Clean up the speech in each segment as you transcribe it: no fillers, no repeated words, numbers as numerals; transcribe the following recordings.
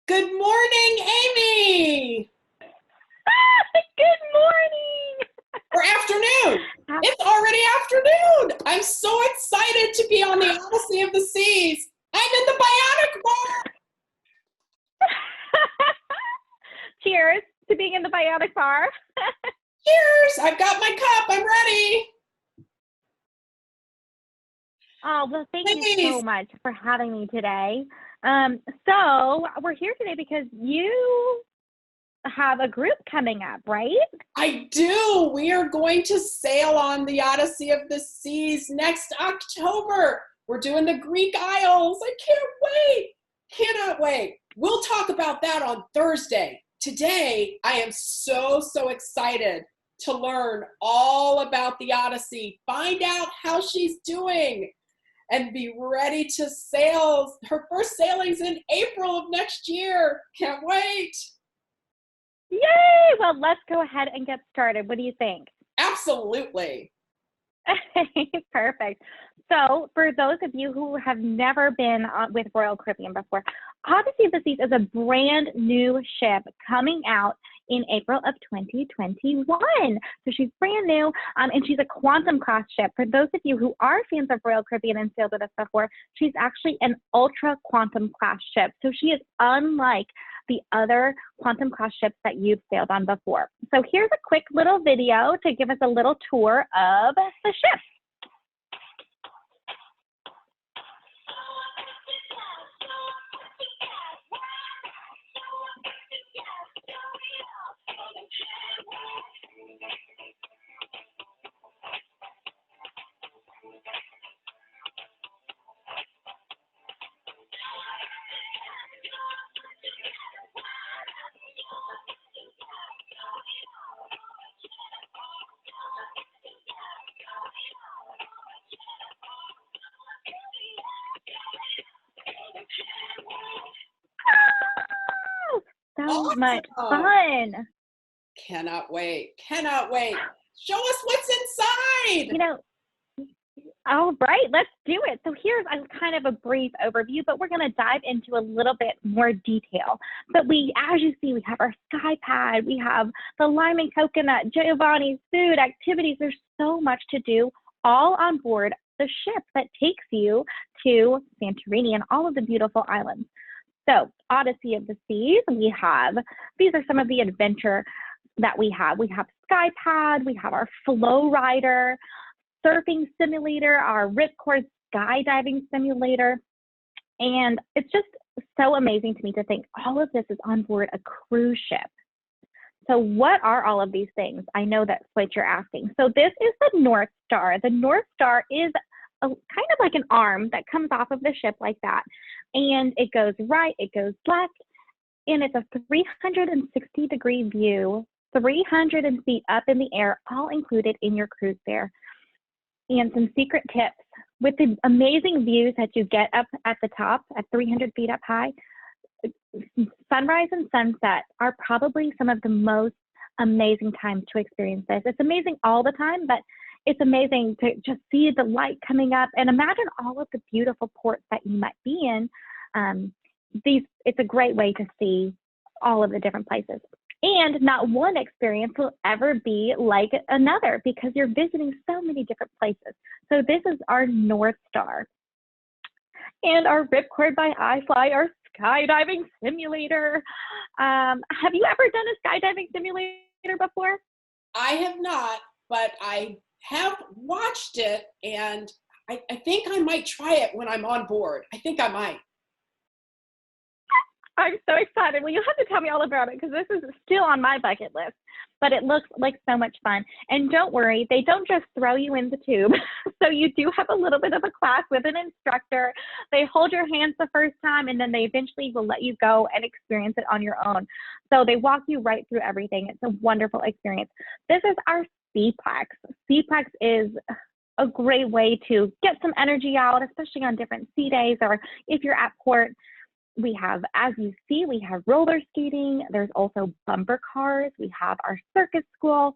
Good morning, Amy. Good morning. Or afternoon. How- It's already afternoon. I'm so excited to be on the Odyssey of the Seas. I'm in the Bionic Bar. Cheers to being in the Bionic Bar. Cheers. I've got my cup. I'm ready. Oh, well, thank you Please. so much for having me today. So we're here today because you have a group coming up, right? I do. We are going to sail on the Odyssey of the Seas next October. We're doing the Greek Isles. I can't wait. Cannot wait. We'll talk about that on Thursday. Today, I am so excited to learn all about the Odyssey, find out how she's doing, and be ready to sail. Her first sailing's in April of next year. Can't wait. Yay! Well, let's go ahead and get started. What do you think? Absolutely. Perfect. So, for those of you who have never been with Royal Caribbean before, Odyssey of the Seas is a brand new ship coming out in April of 2021. So she's brand new, and she's a quantum class ship. For those of you who are fans of Royal Caribbean and sailed with us before, she's actually an ultra quantum class ship. So she is unlike the other quantum class ships that you've sailed on before. So here's a quick little video to give us a little tour of the ship. So much Awesome. fun. Cannot wait. Cannot wait. Show us what's inside. You know, all right, let's do it. So here's a kind of a brief overview, but we're going to dive into a little bit more detail. But as you see, we have our sky pad, we have the lime and coconut, Giovanni's food, activities. There's so much to do all on board the ship that takes you to Santorini and all of the beautiful islands. So Odyssey of the Seas, these are some of the adventure that we have. We have sky pad, we have our flow rider, surfing simulator, our ripcord skydiving simulator. And it's just so amazing to me to think all of this is on board a cruise ship. So what are all of these things? I know that's what you're asking. So this is the North Star. The North Star is kind of like an arm that comes off of the ship like that. And it goes right, it goes left, and it's a 360-degree view, 300 feet up in the air, all included in your cruise fare. And some secret tips with the amazing views that you get up at the top at 300 feet up high. Sunrise and sunset are probably some of the most amazing times to experience this. It's amazing all the time, but it's amazing to just see the light coming up and imagine all of the beautiful ports that you might be in. It's a great way to see all of the different places. And not one experience will ever be like another because you're visiting so many different places. So this is our North Star. And our Ripcord by iFly, our skydiving simulator. Have you ever done a skydiving simulator before? I have not, but I have watched it, and I think I might try it when I'm on board. I think I might. I'm so excited. Well, you'll have to tell me all about it because this is still on my bucket list, but it looks like so much fun. And don't worry, they don't just throw you in the tube. So you do have a little bit of a class with an instructor. They hold your hands the first time, and then they eventually will let you go and experience it on your own. So they walk you right through everything. It's a wonderful experience. This is our Seaplex. Seaplex is a great way to get some energy out, especially on different sea days or if you're at port. We have, as you see, we have roller skating. There's also bumper cars. We have our circus school.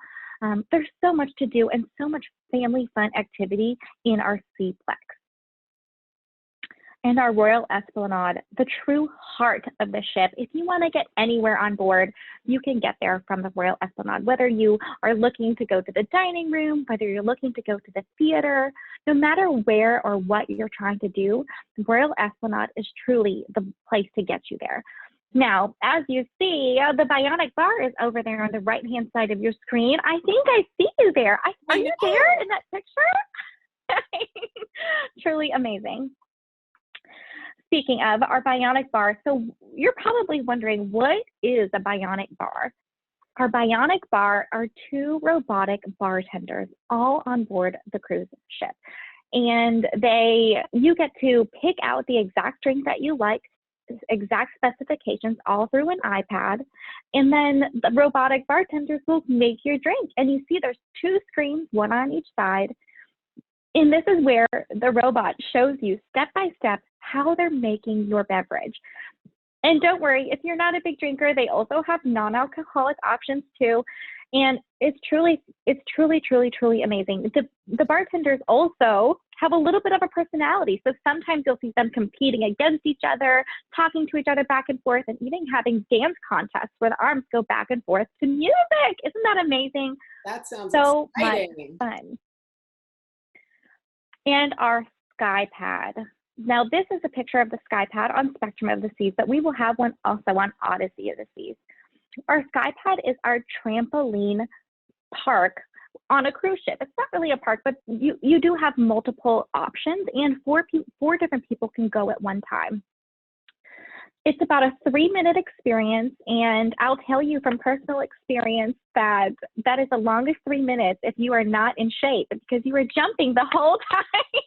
There's so much to do and so much family fun activity in our Seaplex. and our Royal Esplanade, the true heart of the ship. If you want to get anywhere on board, you can get there from the Royal Esplanade. Whether you are looking to go to the dining room, whether you're looking to go to the theater, no matter where or what you're trying to do, the Royal Esplanade is truly the place to get you there. Now, as you see, the Bionic Bar is over there on the right-hand side of your screen. I think I see you there. Are you there in that picture? Truly amazing. Speaking of our Bionic Bar, so you're probably wondering, what is a Bionic Bar? Our Bionic Bar are 2 robotic bartenders all on board the cruise ship. And you get to pick out the exact drink that you like, exact specifications all through an iPad, and then the robotic bartenders will make your drink. And you see there's 2 screens, one on each side, and this is where the robot shows you step by step how they're making your beverage. And don't worry, if you're not a big drinker, they also have non-alcoholic options too. And it's truly amazing. The bartenders also have a little bit of a personality. So sometimes you'll see them competing against each other, talking to each other back and forth, and even having dance contests where the arms go back and forth to music. Isn't that amazing? That sounds so exciting. Much fun. And our sky pad. Now this is a picture of the sky pad on Spectrum of the Seas, but we will have one also on Odyssey of the Seas. Our sky pad is our trampoline park on a cruise ship. It's not really a park, but you do have multiple options, and 4 different people can go at one time. It's about a 3-minute experience, and I'll tell you from personal experience that that is the longest 3 minutes if you are not in shape, because you are jumping the whole time.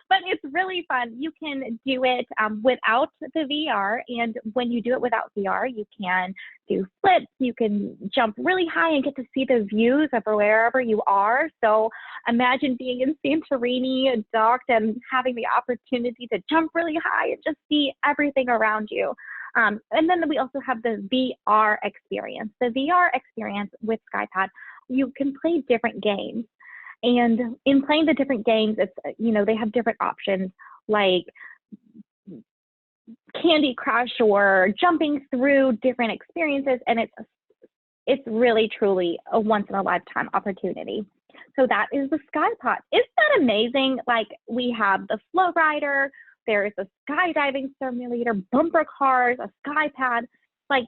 But it's really fun. You can do it without the VR, and when you do it without VR, you can do flips, you can jump really high and get to see the views of wherever you are. So imagine being in Santorini, docked, and having the opportunity to jump really high and just see everything around you. And then we also have the VR experience. The VR experience with SkyPad, you can play different games. And in playing the different games, it's, they have different options like Candy Crush or jumping through different experiences. And it's really, truly a once in a lifetime opportunity. So that is the SkyPod. Isn't that amazing? Like, we have the Flow Rider, there is a skydiving simulator, bumper cars, a SkyPad. Like,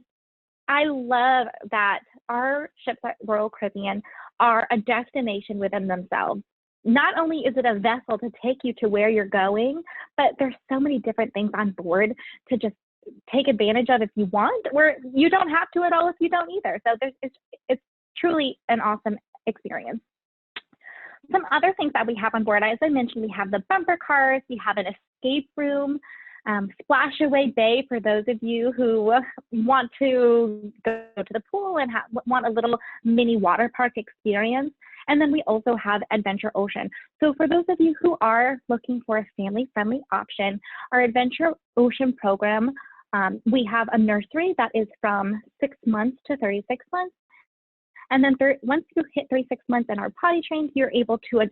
I love that our ships at Royal Caribbean are a destination within themselves. Not only is it a vessel to take you to where you're going, but there's so many different things on board to just take advantage of if you want, where you don't have to at all if you don't either. So it's truly an awesome experience. Some other things that we have on board, as I mentioned, we have the bumper cars, we have an escape room, Splash Away Bay for those of you who want to go to the pool and want a little mini water park experience. And then we also have Adventure Ocean. So for those of you who are looking for a family-friendly option, our Adventure Ocean program, we have a nursery that is from 6 months to 36 months. And then once you hit 36 months and are potty trained, you're able to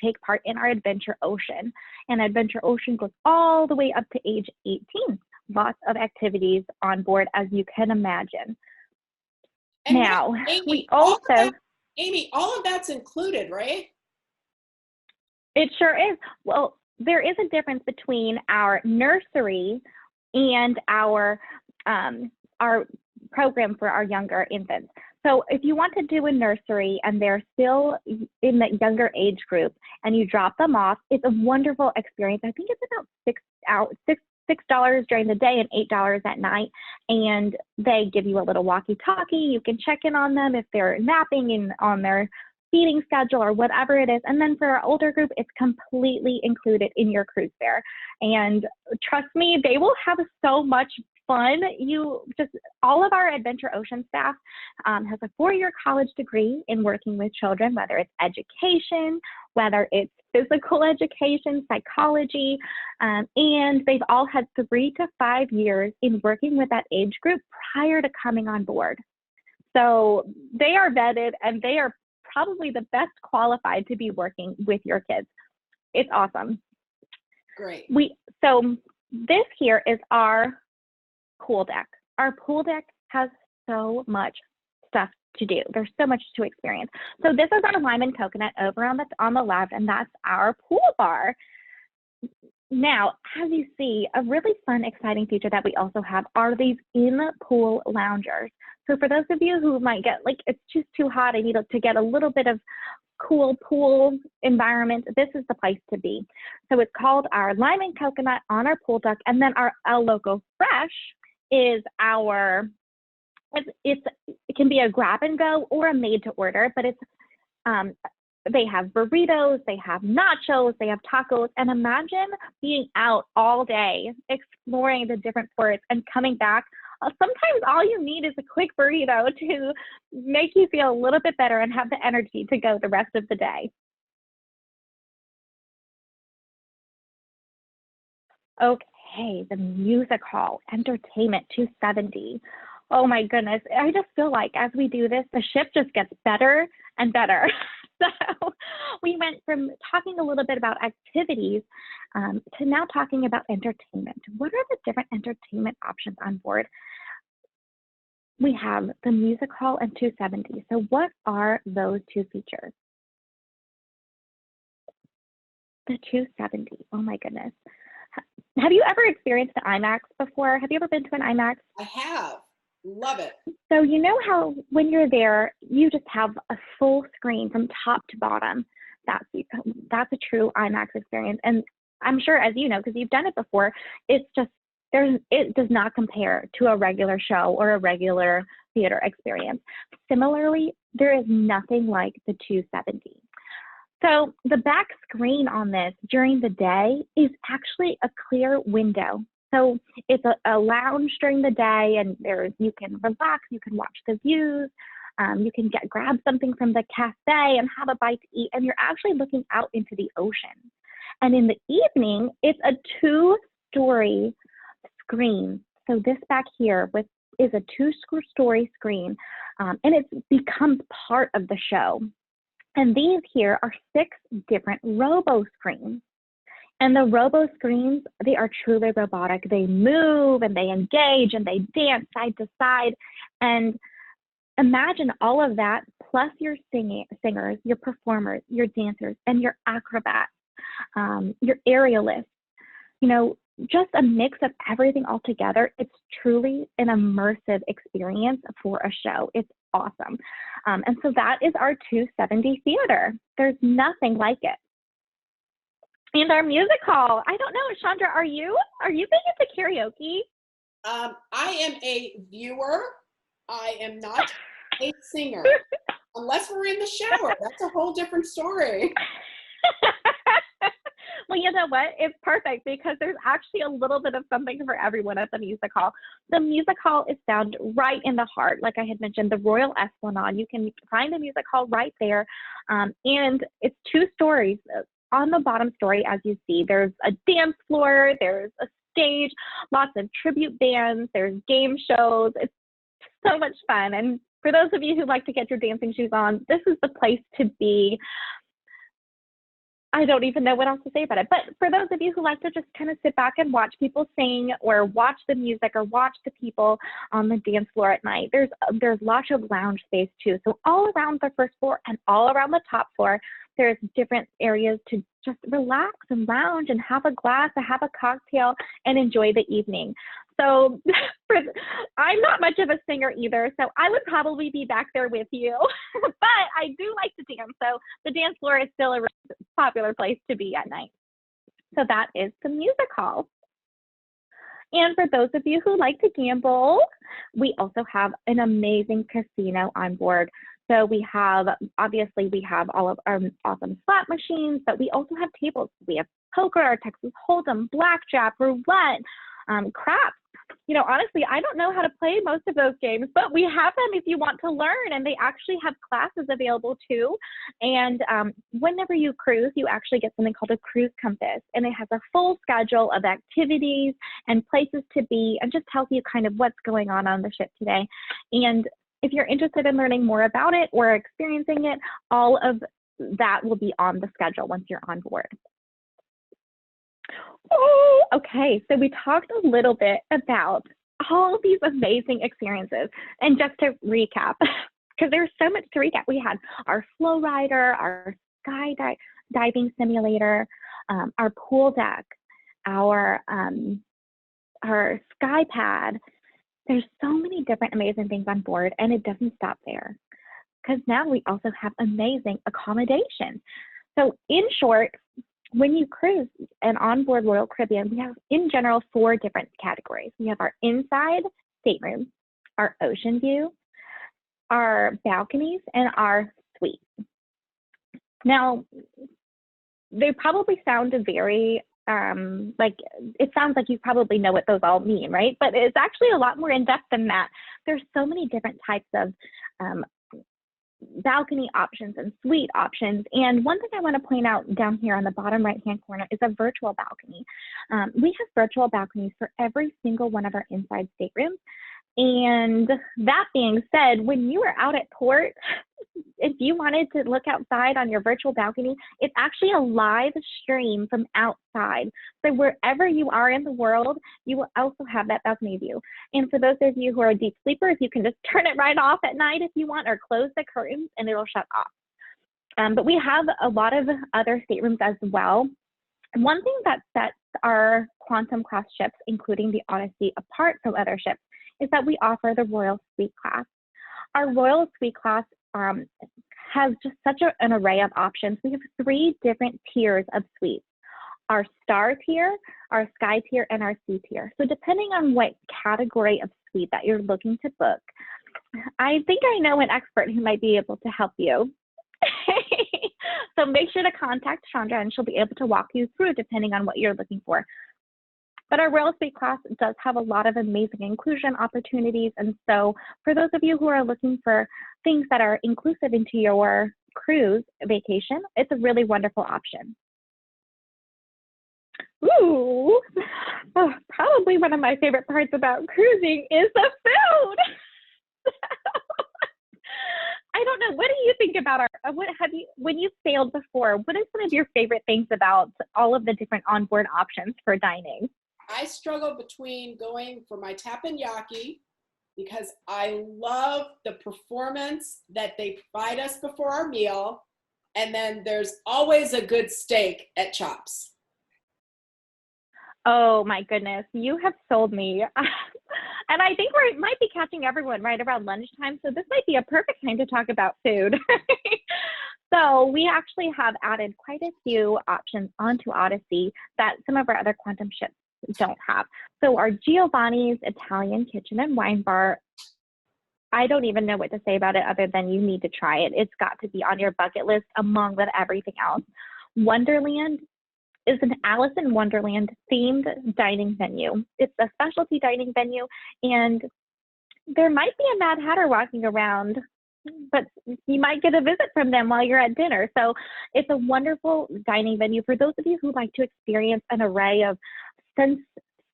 take part in our Adventure Ocean. And Adventure Ocean goes all the way up to age 18. Lots of activities on board, as you can imagine. And now, Amy, we also... Amy, all of that's included, right? It sure is. Well, there is a difference between our nursery and our program for our younger infants. So if you want to do a nursery and they're still in the younger age group and you drop them off, it's a wonderful experience. I think it's about $6 during the day and $8 at night. And they give you a little walkie-talkie. You can check in on them if they're napping and on their feeding schedule or whatever it is. And then for our older group, it's completely included in your cruise fare. And trust me, they will have so much fun. All of our Adventure Ocean staff has a 4-year college degree in working with children, whether it's education, whether it's physical education, psychology, and they've all had 3 to 5 years in working with that age group prior to coming on board. So they are vetted and they are probably the best qualified to be working with your kids. It's awesome. Great. So this here is our pool deck. Our pool deck has so much stuff to do. There's so much to experience. So this is our lime and coconut over on the left, and that's our pool bar. Now, as you see, a really fun, exciting feature that we also have are these in-pool loungers. So for those of you who might get, like, it's just too hot, I need to get a little bit of cool pool environment, this is the place to be. So it's called our lime and coconut on our pool deck, and then our El Loco Fresh is our, it can be a grab and go or a made to order, but it's, they have burritos, they have nachos, they have tacos, and imagine being out all day exploring the different ports and coming back. Sometimes all you need is a quick burrito to make you feel a little bit better and have the energy to go the rest of the day. Okay, the music hall, entertainment 270. Oh my goodness, I just feel like as we do this, the ship just gets better and better. So we went from talking a little bit about activities to now talking about entertainment. What are the different entertainment options on board? We have the music hall and 270. So what are those two features? The 270, oh my goodness. Have you ever experienced an IMAX before? Have you ever been to an IMAX? I have. Love it. So you know how when you're there, you just have a full screen from top to bottom. That's a true IMAX experience. And I'm sure, as you know, because you've done it before, it's just, it does not compare to a regular show or a regular theater experience. Similarly, there is nothing like the 270. So the back screen on this during the day is actually a clear window. So it's a lounge during the day, and you can relax, you can watch the views, you can grab something from the cafe and have a bite to eat, and you're actually looking out into the ocean. And in the evening, it's a 2-story screen. So this back here is a 2-story screen, and it becomes part of the show. And these here are 6 different robo screens. And the robo screens, they are truly robotic. They move and they engage and they dance side to side. And imagine all of that, plus your singers, your performers, your dancers, and your acrobats, your aerialists, you know, just a mix of everything all together. It's truly an immersive experience for a show. It's awesome. And so that is our 270 theater. There's nothing like it. And our music hall, I don't know, Chandra, are you big into karaoke? I am a viewer. I am not a singer. Unless we're in the shower. That's a whole different story. Well, you know what? It's perfect because there's actually a little bit of something for everyone at the music hall. The music hall is found right in the heart. Like I had mentioned, the Royal Esplanade. You can find the music hall right there. And it's 2 stories. On the bottom story, as you see, there's a dance floor, there's a stage, lots of tribute bands, there's game shows. It's so much fun. And for those of you who like to get your dancing shoes on, this is the place to be. I don't even know what else to say about it. But for those of you who like to just kind of sit back and watch people sing or watch the music or watch the people on the dance floor at night, there's lots of lounge space too. So all around the first floor and all around the top floor, there's different areas to just relax and lounge and have a glass, or have a cocktail and enjoy the evening. So I'm not much of a singer either, so I would probably be back there with you. But I do like to dance, so the dance floor is still a really popular place to be at night. So that is the music hall. And for those of you who like to gamble, we also have an amazing casino on board. So obviously we have all of our awesome slot machines, but we also have tables. We have poker, our Texas Hold'em, blackjack, roulette, craps. You know, honestly, I don't know how to play most of those games, but we have them if you want to learn, and they actually have classes available too. And whenever you cruise, you actually get something called a cruise compass, and it has a full schedule of activities and places to be, and just tells you kind of what's going on the ship today. And if you're interested in learning more about it or experiencing it, all of that will be on the schedule once you're on board. Oh, okay. So we talked a little bit about all of these amazing experiences. And just to recap, because there's so much to recap, we had our flow rider, our diving simulator, our pool deck, our sky pad. There's so many different amazing things on board, and it doesn't stop there, because now we also have amazing accommodations. So in short, when you cruise and onboard Royal Caribbean, we have in general 4 different categories. We have our inside stateroom, our ocean view, our balconies, and our suite. Now, they probably sound very like, it sounds like you probably know what those all mean, right? But it's actually a lot more in depth than that. There's so many different types of balcony options and suite options. And one thing I want to point out down here on the bottom right-hand corner is a virtual balcony. We have virtual balconies for every single one of our inside staterooms. And that being said, when you are out at port, if you wanted to look outside on your virtual balcony, it's actually a live stream from outside. So wherever you are in the world, you will also have that balcony view. And for those of you who are deep sleepers, you can just turn it right off at night if you want, or close the curtains and it'll shut off. But we have a lot of other staterooms as well. One thing that sets our Quantum class ships, including the Odyssey, apart from other ships is that we offer the Royal Suite class. Our Royal Suite class has just such an array of options. We have 3 different tiers of suites: our Star tier, our Sky tier, and our Sea tier. So depending on what category of suite that you're looking to book, I think I know an expert who might be able to help you. So make sure to contact Chandra and she'll be able to walk you through depending on what you're looking for. But our Royal Suite class does have a lot of amazing inclusion opportunities. And so for those of you who are looking for things that are inclusive into your cruise vacation, it's a really wonderful option. Ooh, oh, probably one of my favorite parts about cruising is the food. I don't know. What do you think about when you've sailed before, what is one of your favorite things about all of the different onboard options for dining? I struggle between going for my teppanyaki, because I love the performance that they provide us before our meal. And then there's always a good steak at Chops. Oh my goodness, you have sold me. And I think we might be catching everyone right around lunchtime. So this might be a perfect time to talk about food. So we actually have added quite a few options onto Odyssey that some of our other Quantum ships don't have. So our Giovanni's Italian Kitchen and Wine Bar, I don't even know what to say about it other than you need to try it. It's got to be on your bucket list along with everything else. Wonderland is an Alice in Wonderland themed dining venue. It's a specialty dining venue, and there might be a Mad Hatter walking around, but you might get a visit from them while you're at dinner. So it's a wonderful dining venue for those of you who like to experience an array of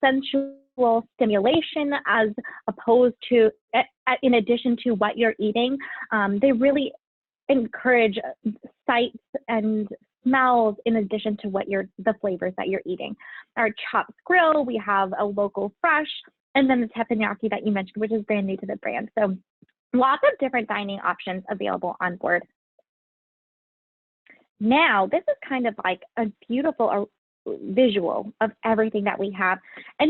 sensual stimulation as opposed to, in addition to what you're eating. They really encourage sights and smells in addition to the flavors that you're eating. Our Chops Grill, we have a local fresh, and then the teppanyaki that you mentioned, which is brand new to the brand. So lots of different dining options available on board. Now, this is kind of like a beautiful visual of everything that we have. And,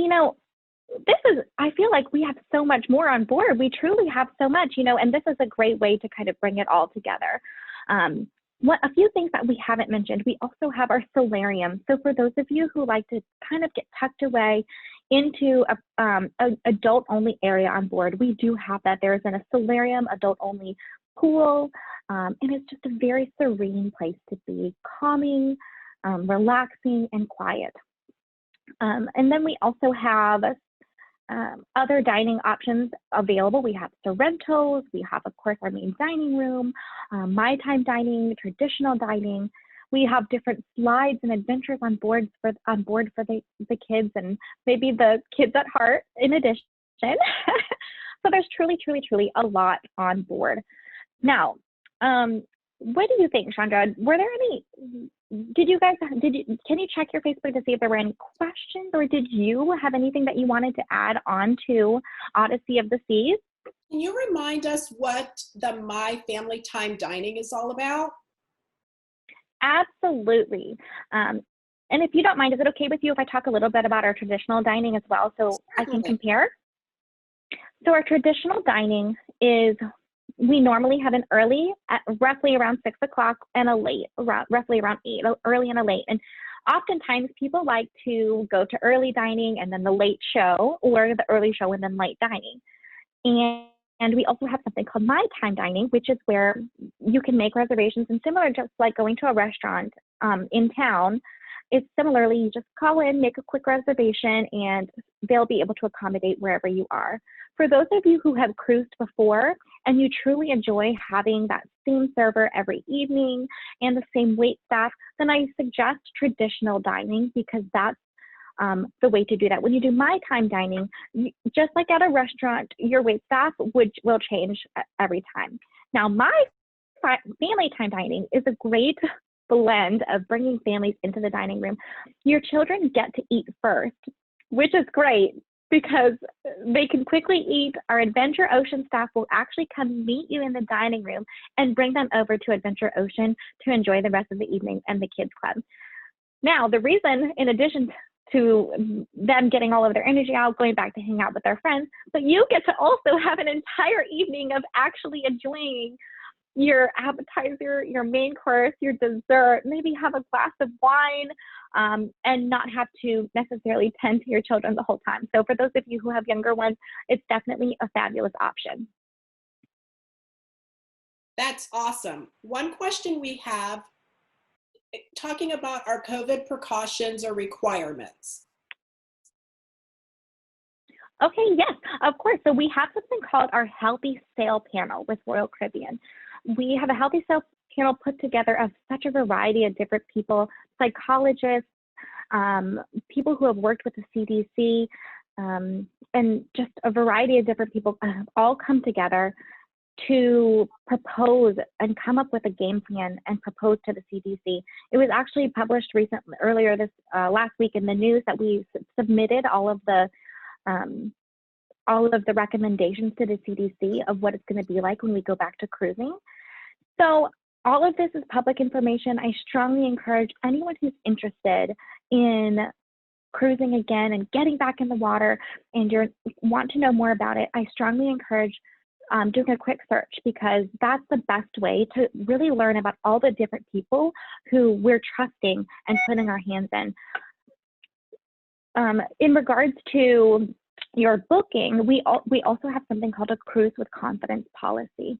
I feel like we have so much more on board. We truly have so much, and this is a great way to kind of bring it all together. A few things that we haven't mentioned, we also have our solarium. So for those of you who like to kind of get tucked away into an adult-only area on board, we do have that. There is a solarium, adult-only pool, and it's just a very serene place to be, calming, relaxing, and quiet. And then we also have other dining options available. We have Sorrentos, we have, of course, our main dining room, My Time dining, traditional dining. We have different slides and adventures on board for the kids and maybe the kids at heart in addition. So there's truly, truly, truly a lot on board. Now, what do you think, Chandra? Were there any can you check your Facebook to see if there were any questions, or did you have anything that you wanted to add on to Odyssey of the Seas? Can you remind us what the My Family Time Dining is all about? Absolutely. And if you don't mind, is it okay with you if I talk a little bit about our traditional dining as well, so I can compare? So our traditional dining is, we normally have an early at roughly around 6 o'clock and a late, roughly around 8, early and a late. And oftentimes people like to go to early dining and then the late show, or the early show and then late dining. And we also have something called My Time Dining, which is where you can make reservations, and similar, just like going to a restaurant in town, it's similarly, you just call in, make a quick reservation, and they'll be able to accommodate wherever you are. For those of you who have cruised before and you truly enjoy having that same server every evening and the same wait staff, then I suggest traditional dining, because that's the way to do that. When you do My Time Dining, just like at a restaurant, your wait staff will change every time. Now, My Family Time Dining is a great blend of bringing families into the dining room. Your children get to eat first, which is great because they can quickly eat. Our Adventure Ocean staff will actually come meet you in the dining room and bring them over to Adventure Ocean to enjoy the rest of the evening and the kids club. Now, the reason, in addition to them getting all of their energy out, going back to hang out with their friends, but you get to also have an entire evening of actually enjoying your appetizer, your main course, your dessert, maybe have a glass of wine, and not have to necessarily tend to your children the whole time. So for those of you who have younger ones, it's definitely a fabulous option. That's awesome. One question we have, talking about our COVID precautions or requirements. Okay, yes, of course. So we have something called our Healthy Sail Panel with Royal Caribbean. We have a Healthy Sail Panel put together of such a variety of different people, psychologists, people who have worked with the CDC, and just a variety of different people have all come together to propose and come up with a game plan and propose to the CDC. It was actually published earlier this last week in the news that we submitted all of the recommendations to the CDC of what it's going to be like when we go back to cruising. So all of this is public information. I strongly encourage anyone who's interested in cruising again and getting back in the water and you want to know more about it, I strongly encourage doing a quick search, because that's the best way to really learn about all the different people who we're trusting and putting our hands in. In regards to your booking, we also have something called a Cruise with Confidence policy.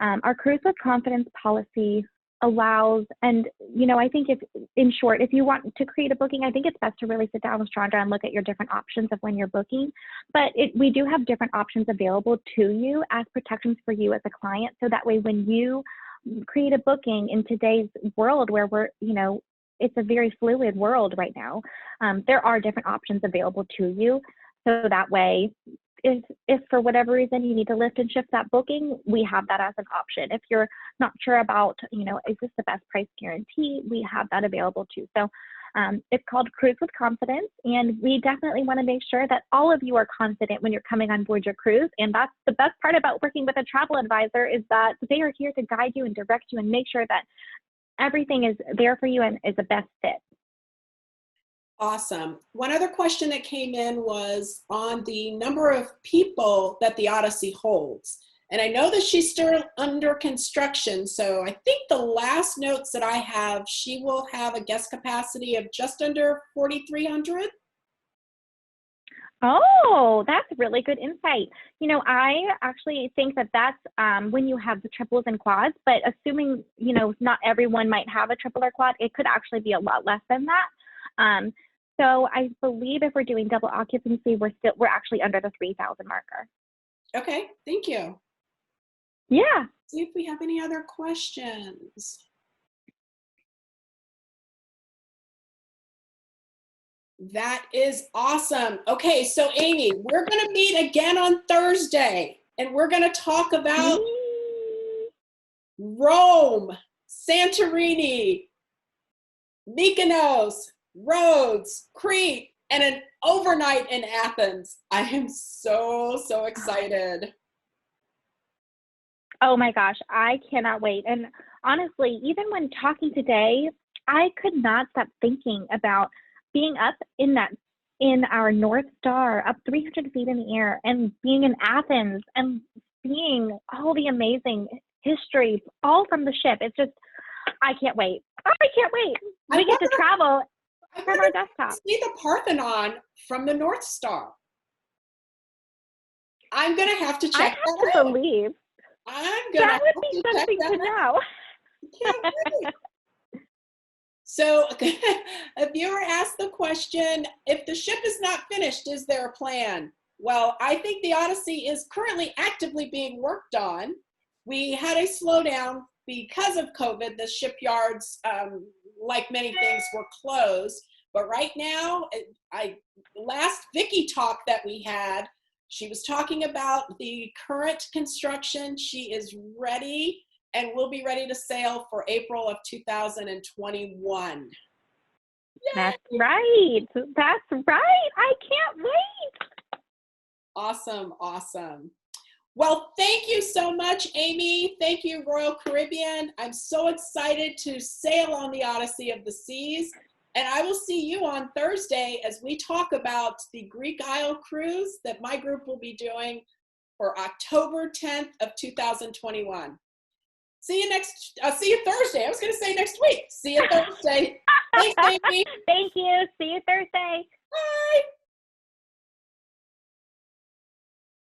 Our Cruise with Confidence policy allows, and I think in short, if you want to create a booking, I think it's best to really sit down with Chandra and look at your different options of when you're booking. But we do have different options available to you as protections for you as a client. So that way, when you create a booking in today's world where it's a very fluid world right now, there are different options available to you. So that way, if for whatever reason you need to lift and shift that booking, we have that as an option. If you're not sure about, is this the best price guarantee, we have that available too. So it's called Cruise with Confidence, and we definitely want to make sure that all of you are confident when you're coming on board your cruise. And that's the best part about working with a travel advisor, is that they are here to guide you and direct you and make sure that everything is there for you and is the best fit. Awesome. One other question that came in was on the number of people that the Odyssey holds. And I know that she's still under construction, so I think the last notes that I have, she will have a guest capacity of just under 4,300. Oh, that's really good insight. I actually think that that's when you have the triples and quads, but assuming, not everyone might have a triple or quad, it could actually be a lot less than that. So I believe if we're doing double occupancy, we're actually under the 3,000 marker. Okay, thank you. Yeah. See if we have any other questions. That is awesome. Okay, so Amy, we're going to meet again on Thursday, and we're going to talk about Rome, Santorini, Mykonos, Rhodes, Crete, and an overnight in Athens. I am so excited. Oh my gosh, I cannot wait. And honestly, even when talking today, I could not stop thinking about being up in our North Star, up 300 feet in the air, and being in Athens and seeing all the amazing history, all from the ship. It's just, I can't wait. I can't wait. We get to travel from our desktop. See the Parthenon from the North Star. I'm gonna have to check I that have out. to believe. I'm gonna That would be something to know. Can't wait. So a viewer asked the question, if the ship is not finished, is there a plan? Well, I think the Odyssey is currently actively being worked on. We had a slowdown because of COVID. The shipyards, like many things, were closed. But right now, last Vicky talk that we had, she was talking about the current construction. She is ready and we'll be ready to sail for April of 2021. That's right. That's right. I can't wait. Awesome, awesome. Well, thank you so much, Amy. Thank you, Royal Caribbean. I'm so excited to sail on the Odyssey of the Seas. And I will see you on Thursday as we talk about the Greek Isle cruise that my group will be doing for October 10th of 2021. See you Thursday. I was going to say next week. See you Thursday. Thanks, Amy. Thank you. See you Thursday.